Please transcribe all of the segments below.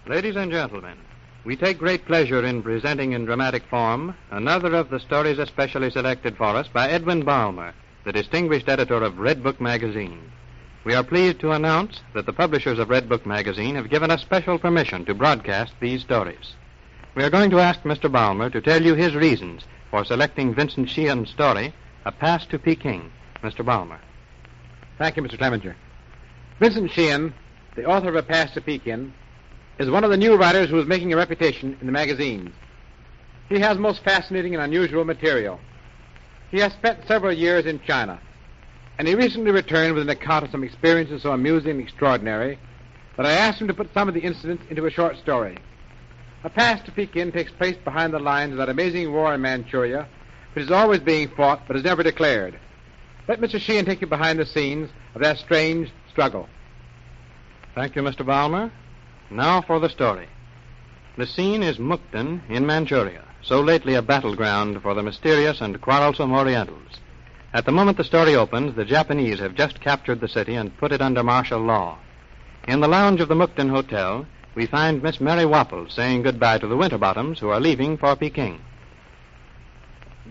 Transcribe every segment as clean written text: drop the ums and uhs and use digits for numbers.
Ladies and gentlemen, we take great pleasure in presenting in dramatic form another of the stories especially selected for us by Edwin Balmer, the distinguished editor of Redbook Magazine. We are pleased to announce that the publishers of Redbook Magazine have given us special permission to broadcast these stories. We are going to ask Mr. Balmer to tell you his reasons for selecting Vincent Sheehan's story, A Pass to Pekin. Mr. Balmer. Thank you, Mr. Clemenger. Vincent Sheehan, the author of A Pass to Pekin, is one of the new writers who is making a reputation in the magazines. He has most fascinating and unusual material. He has spent several years in China, and he recently returned with an account of some experiences so amusing and extraordinary that I asked him to put some of the incidents into a short story. A Pass to Pekin takes place behind the lines of that amazing war in Manchuria, which is always being fought but is never declared. Let Mr. Sheehan take you behind the scenes of that strange struggle. Thank you, Mr. Balmer. Now for the story. The scene is Mukden in Manchuria, so lately a battleground for the mysterious and quarrelsome Orientals. At the moment the story opens, the Japanese have just captured the city and put it under martial law. In the lounge of the Mukden Hotel, we find Miss Mary Wapples saying goodbye to the Winterbottoms, who are leaving for Peking.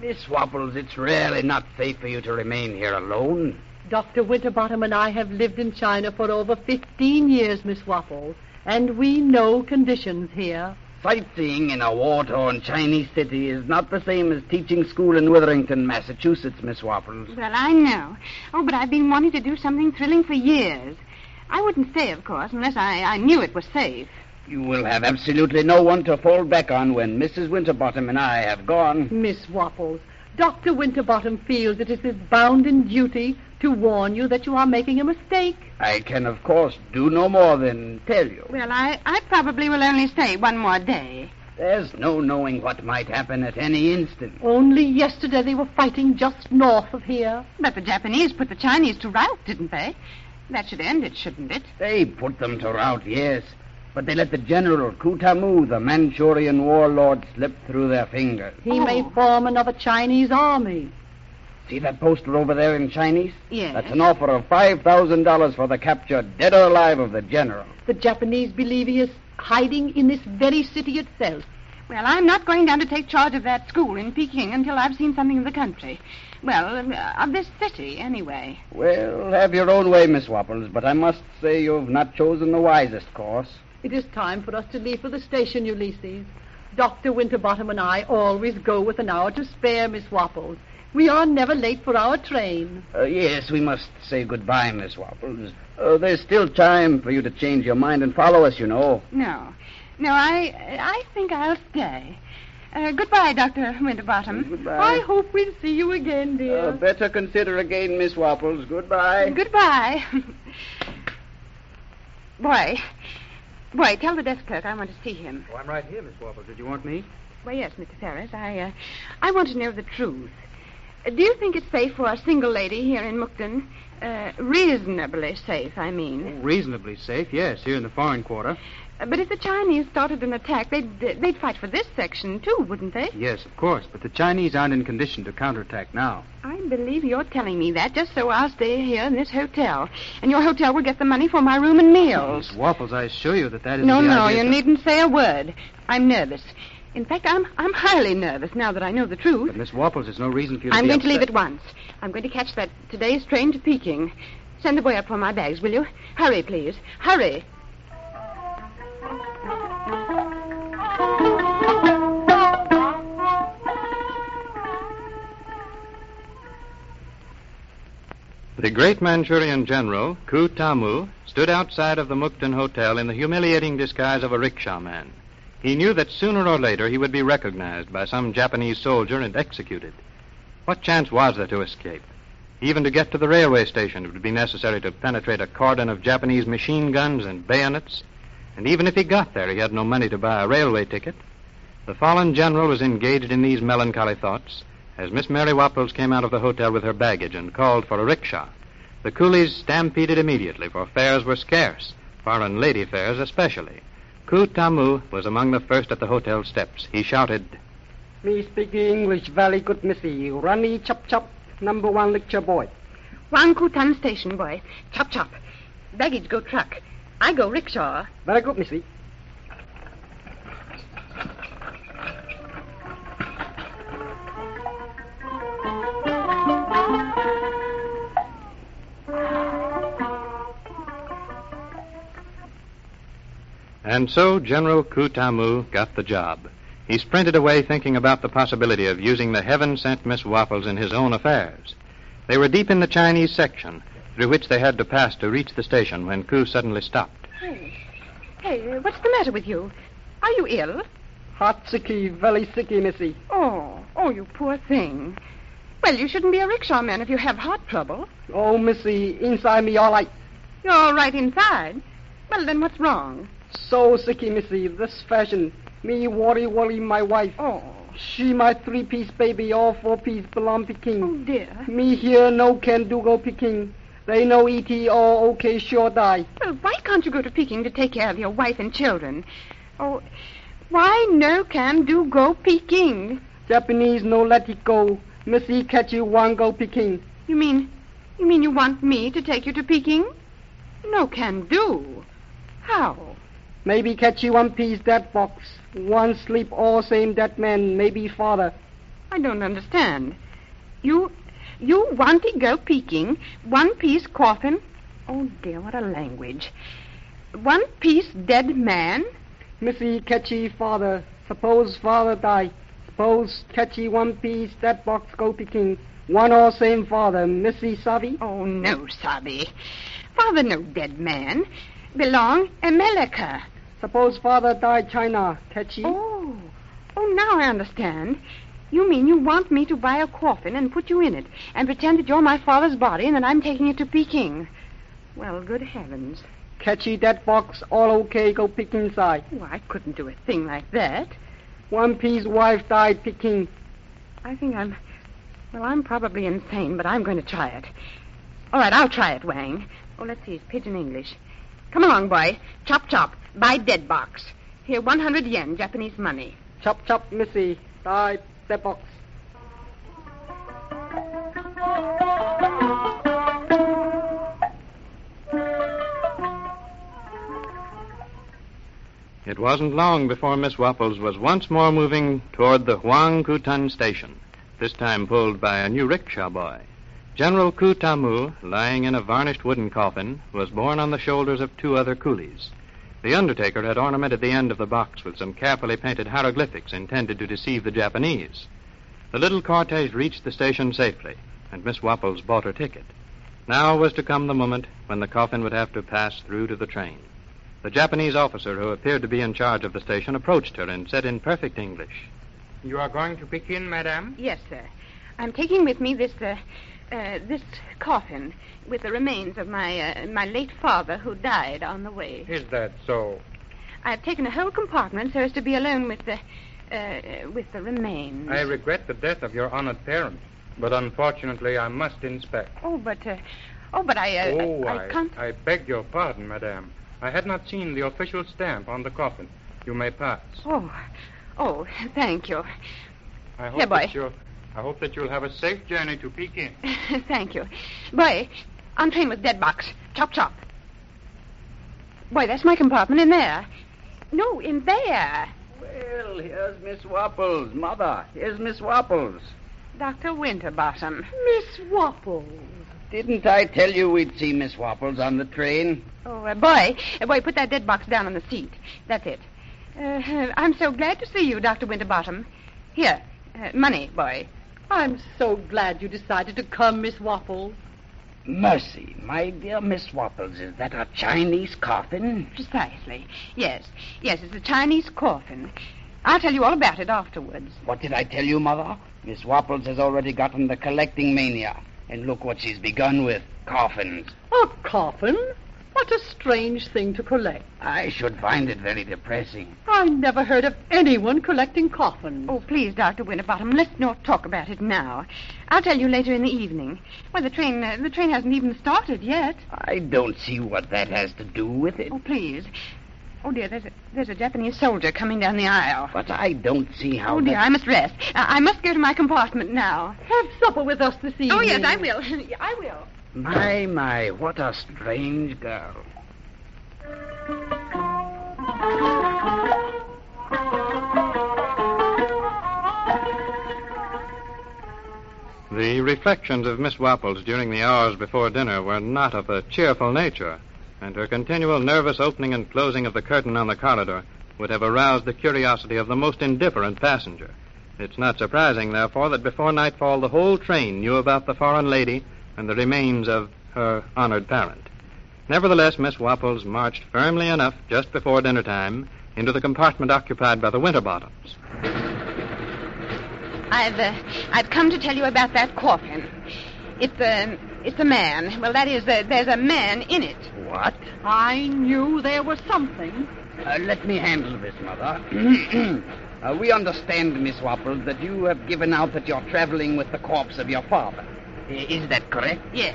Miss Wapples, it's really not safe for you to remain here alone. Dr. Winterbottom and I have lived in China for over 15 years, Miss Wapples, and we know conditions here. Sightseeing in a war-torn Chinese city is not the same as teaching school in Witherington, Massachusetts, Miss Wapples. Well, I know. Oh, but I've been wanting to do something thrilling for years. I wouldn't stay, of course, unless I knew it was safe. You will have absolutely no one to fall back on when Mrs. Winterbottom and I have gone. Miss Wapples, Dr. Winterbottom feels it is his bounden duty to warn you that you are making a mistake. I can, of course, do no more than tell you. Well, I probably will only stay one more day. There's no knowing what might happen at any instant. Only yesterday they were fighting just north of here. But the Japanese put the Chinese to rout, didn't they? That should end it, shouldn't it? They put them to rout, yes. But they let the General Kutamu, the Manchurian warlord, slip through their fingers. He may form another Chinese army. See that poster over there in Chinese? Yes. That's an offer of $5,000 for the capture, dead or alive, of the General. The Japanese believe he is hiding in this very city itself. Well, I'm not going down to take charge of that school in Peking until I've seen something of the country. Well, of this city, anyway. Well, have your own way, Miss Wapples, but I must say you've not chosen the wisest course. It is time for us to leave for the station, Ulysses. Dr. Winterbottom and I always go with an hour to spare, Miss Wapples. We are never late for our train. Yes, we must say goodbye, Miss Wapples. There's still time for you to change your mind and follow us, you know. No, I think I'll stay. Goodbye, Dr. Winterbottom. Goodbye. I hope we'll see you again, dear. Better consider again, Miss Wapples. Goodbye. Goodbye. Boy, tell the desk clerk I want to see him. Oh, I'm right here, Miss Wapples. Did you want me? Well, yes, Mr. Ferris. I want to know the truth. Do you think it's safe for a single lady here in Mukden? Reasonably safe, I mean. Oh, reasonably safe, yes, here in the foreign quarter. But if the Chinese started an attack, they'd fight for this section, too, wouldn't they? Yes, of course, but the Chinese aren't in condition to counterattack now. I believe you're telling me that just so I'll stay here in this hotel. And your hotel will get the money for my room and meals. Miss Wapples, I assure you that isn't No, the idea. you needn't say a word. I'm nervous. In fact, I'm highly nervous now that I know the truth. But, Miss Wapples, there's no reason for you to I'm be going to upset. leave at once. I'm going to catch today's train to Peking. Send the boy up for my bags, will you? Hurry, please. Hurry. The great Manchurian general, Kutamu, stood outside of the Mukden Hotel in the humiliating disguise of a rickshaw man. He knew that sooner or later he would be recognized by some Japanese soldier and executed. What chance was there to escape? Even to get to the railway station, it would be necessary to penetrate a cordon of Japanese machine guns and bayonets. And even if he got there, he had no money to buy a railway ticket. The fallen general was engaged in these melancholy thoughts as Miss Mary Wapples came out of the hotel with her baggage and called for a rickshaw. The coolies stampeded immediately, for fares were scarce, foreign lady fares especially. Kutamu was among the first at the hotel steps. He shouted, Me speak English very good, Missy. Runny chop chop, number one lecture boy. Wangkutan station, boy. Chop chop. Baggage go truck. I go rickshaw. Very good, Missy. And so General Ku Tamu got the job. He sprinted away thinking about the possibility of using the heaven-sent Miss Waffles in his own affairs. They were deep in the Chinese section, through which they had to pass to reach the station when Ku suddenly stopped. Hey, what's the matter with you? Are you ill? Hot sicky, very sicky, missy. Oh, you poor thing. Well, you shouldn't be a rickshaw-man if you have heart trouble. Oh, missy, inside me all right. You're all right inside. Well, then what's wrong? So sicky, missy, this fashion. Me worry my wife. Oh. She my 3-piece baby, all 4-piece belong Pekin. Oh, dear. Me here no can do go Pekin. They no E.T. all okay sure die. Well, why can't you go to Peking to take care of your wife and children? Oh, why no can do go Peking? Japanese no let it go. Missy catch you one go Peking. You mean you want me to take you to Peking? No can do. How? Maybe catch you one piece that box. One sleep all same that man, maybe father. I don't understand. You want to go Peking, one piece coffin? Oh, dear, what a language. One piece dead man? Missy catchy father. Suppose father die. Suppose catchy one piece that box go Peking. One all same father. Missy Savi? Oh, no, Sabi. Father no dead man. Belong America. Suppose father die China. Catchy? Oh, now I understand. You mean you want me to buy a coffin and put you in it and pretend that you're my father's body and that I'm taking it to Peking. Well, good heavens. Catchy that box, all okay, go Peking inside. Oh, I couldn't do a thing like that. One piece wife died Peking. I think I'm probably insane, but I'm going to try it. All right, I'll try it, Wang. Oh, let's see, it's pidgin English. Come along, boy. Chop, chop. Buy dead box. Here, 100 yen, Japanese money. Chop, chop, missy. Die that box. It wasn't long before Miss Waffles was once more moving toward the Huangkutun station, this time pulled by a new rickshaw boy. General Ku Tamu, lying in a varnished wooden coffin, was borne on the shoulders of 2 other coolies. The undertaker had ornamented the end of the box with some carefully painted hieroglyphics intended to deceive the Japanese. The little cortege reached the station safely, and Miss Waffles bought her ticket. Now was to come the moment when the coffin would have to pass through to the train. The Japanese officer who appeared to be in charge of the station approached her and said in perfect English, You are going to Pekin, madame? Yes, sir. I'm taking with me this coffin with the remains of my late father who died on the way. Is that so? I've taken a whole compartment so as to be alone with the remains. I regret the death of your honored parent, but unfortunately I must inspect. But I can't... I beg your pardon, madame. I had not seen the official stamp on the coffin. You may pass. Oh, thank you. I hope Here, boy. that you'll have a safe journey to Pekin. Thank you. Boy, on train with dead box. Chop, chop. Boy, that's my compartment in there. No, in there. Well, here's Miss Waffles. Mother, here's Miss Waffles. Dr. Winterbottom. Miss Waffles. Didn't I tell you we'd see Miss Waffles on the train? Oh, boy, put that dead box down on the seat. That's it. I'm so glad to see you, Dr. Winterbottom. Here, money, boy. I'm so glad you decided to come, Miss Waffles. Mercy, my dear Miss Waffles, is that a Chinese coffin? Precisely. Yes, it's a Chinese coffin. I'll tell you all about it afterwards. What did I tell you, Mother? Miss Waffles has already gotten the collecting mania. And look what she's begun with, coffins. A coffin? What a strange thing to collect. I should find it very depressing. I never heard of anyone collecting coffins. Oh, please, Dr. Winterbottom, let's not talk about it now. I'll tell you later in the evening. Well, the train hasn't even started yet. I don't see what that has to do with it. Oh, please. Oh, dear, there's a Japanese soldier coming down the aisle. But I don't see how... Oh, dear, I must rest. I must go to my compartment now. Have supper with us this evening. Oh, yes, I will. I will. My, what a strange girl. The reflections of Miss Waffles during the hours before dinner were not of a cheerful nature. and her continual nervous opening and closing of the curtain on the corridor would have aroused the curiosity of the most indifferent passenger. It's not surprising, therefore, that before nightfall the whole train knew about the foreign lady and the remains of her honored parent. Nevertheless, Miss Wapples marched firmly enough just before dinner time into the compartment occupied by the Winterbottoms. I've come to tell you about that coffin. It's a man. Well, that is, there's a man in it. What? I knew there was something. Let me handle this, Mother. We understand, Miss Wapples, that you have given out that you're traveling with the corpse of your father. Is that correct? Yes.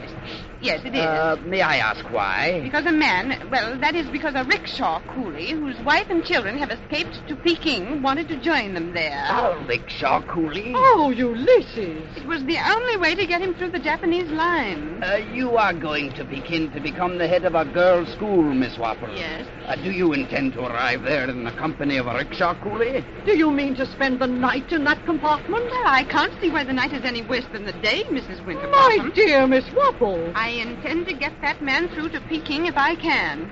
Yes, it is. May I ask why? Because a man, well, that is because a rickshaw coolie whose wife and children have escaped to Pekin wanted to join them there. A rickshaw coolie? Oh, Ulysses. It was the only way to get him through the Japanese line. You are going to Pekin to become the head of a girls' school, Miss Wapples. Yes. Do you intend to arrive there in the company of a rickshaw coolie? Do you mean to spend the night in that compartment? Well, I can't see why the night is any worse than the day, Mrs. My Winterbottom. dear Miss Wapples. I intend to get that man through to Peking if I can.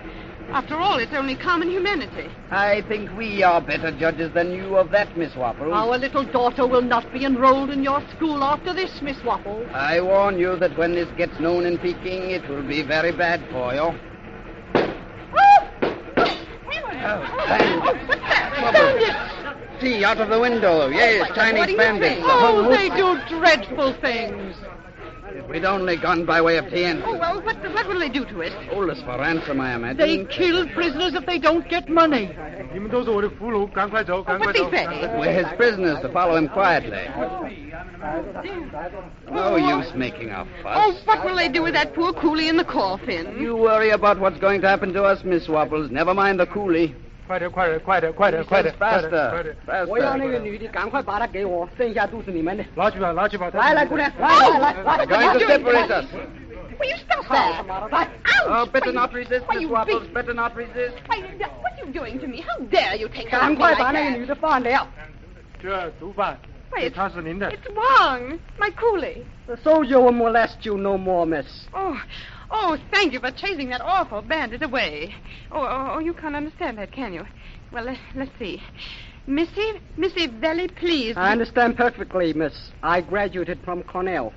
After all, it's only common humanity. I think we are better judges than you of that, Miss Wapples. Our little daughter will not be enrolled in your school after this, Miss Wapples. I warn you that when this gets known in Peking, it will be very bad for you. Bandits! See, out of the window. Yes, Chinese bandits. Oh, they do dreadful things. If we'd only gone by way of Tientsin. Oh, well, what will they do to us? Hold us for ransom, I imagine. They kill prisoners if they don't get money. What be ready? We're his prisoners to follow him quietly. No use making a fuss. Oh, what will they do with that poor coolie in the coffin? You worry about what's going to happen to us, Miss Wapples. Never mind the coolie. Faster. 我要那个女的，赶快把她给我，剩下都是你们的。拿去吧。来，姑娘，来。 They're going to separate us. Will you stop that? Oh, better not resist, Miss Wapples. Better not resist. Why, what are you doing to me? How dare you take 赶 me 快 like 把那个 that? 女的放掉。 这毒贩 Wait, 他是您的。 it's Wang, my coolie. The soldier will molest you no more, miss. Oh, thank you for chasing that awful bandit away. Oh, you can't understand that, can you? Well, let's see. Missy, very pleased. I understand perfectly, miss. I graduated from Cornell.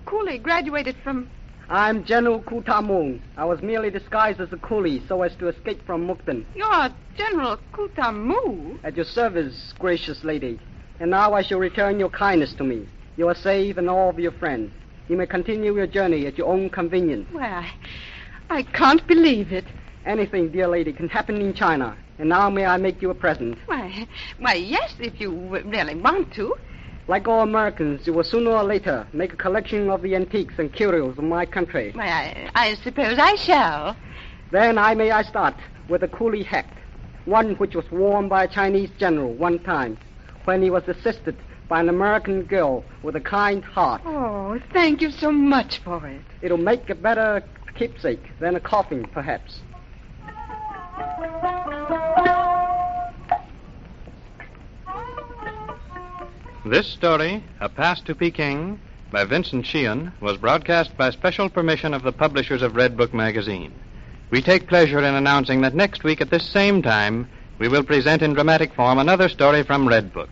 Coolie graduated from... I'm General Kutamung. I was merely disguised as a coolie so as to escape from Mukden. You're General Kutamu. At your service, gracious lady. And now I shall return your kindness to me. You are safe and all of your friends. You may continue your journey at your own convenience. Well, I can't believe it. Anything, dear lady, can happen in China. And now may I make you a present? Why, yes, if you really want to. Like all Americans, you will sooner or later make a collection of the antiques and curios of my country. Why, I suppose I shall. Then I start with a coolie hat, one which was worn by a Chinese general one time when he was assisted by an American girl with a kind heart. Oh, thank you so much for it. It'll make a better keepsake than a coffin, perhaps. This story, A Pass to Peking, by Vincent Sheehan, was broadcast by special permission of the publishers of Redbook Magazine. We take pleasure in announcing that next week at this same time, we will present in dramatic form another story from Redbook.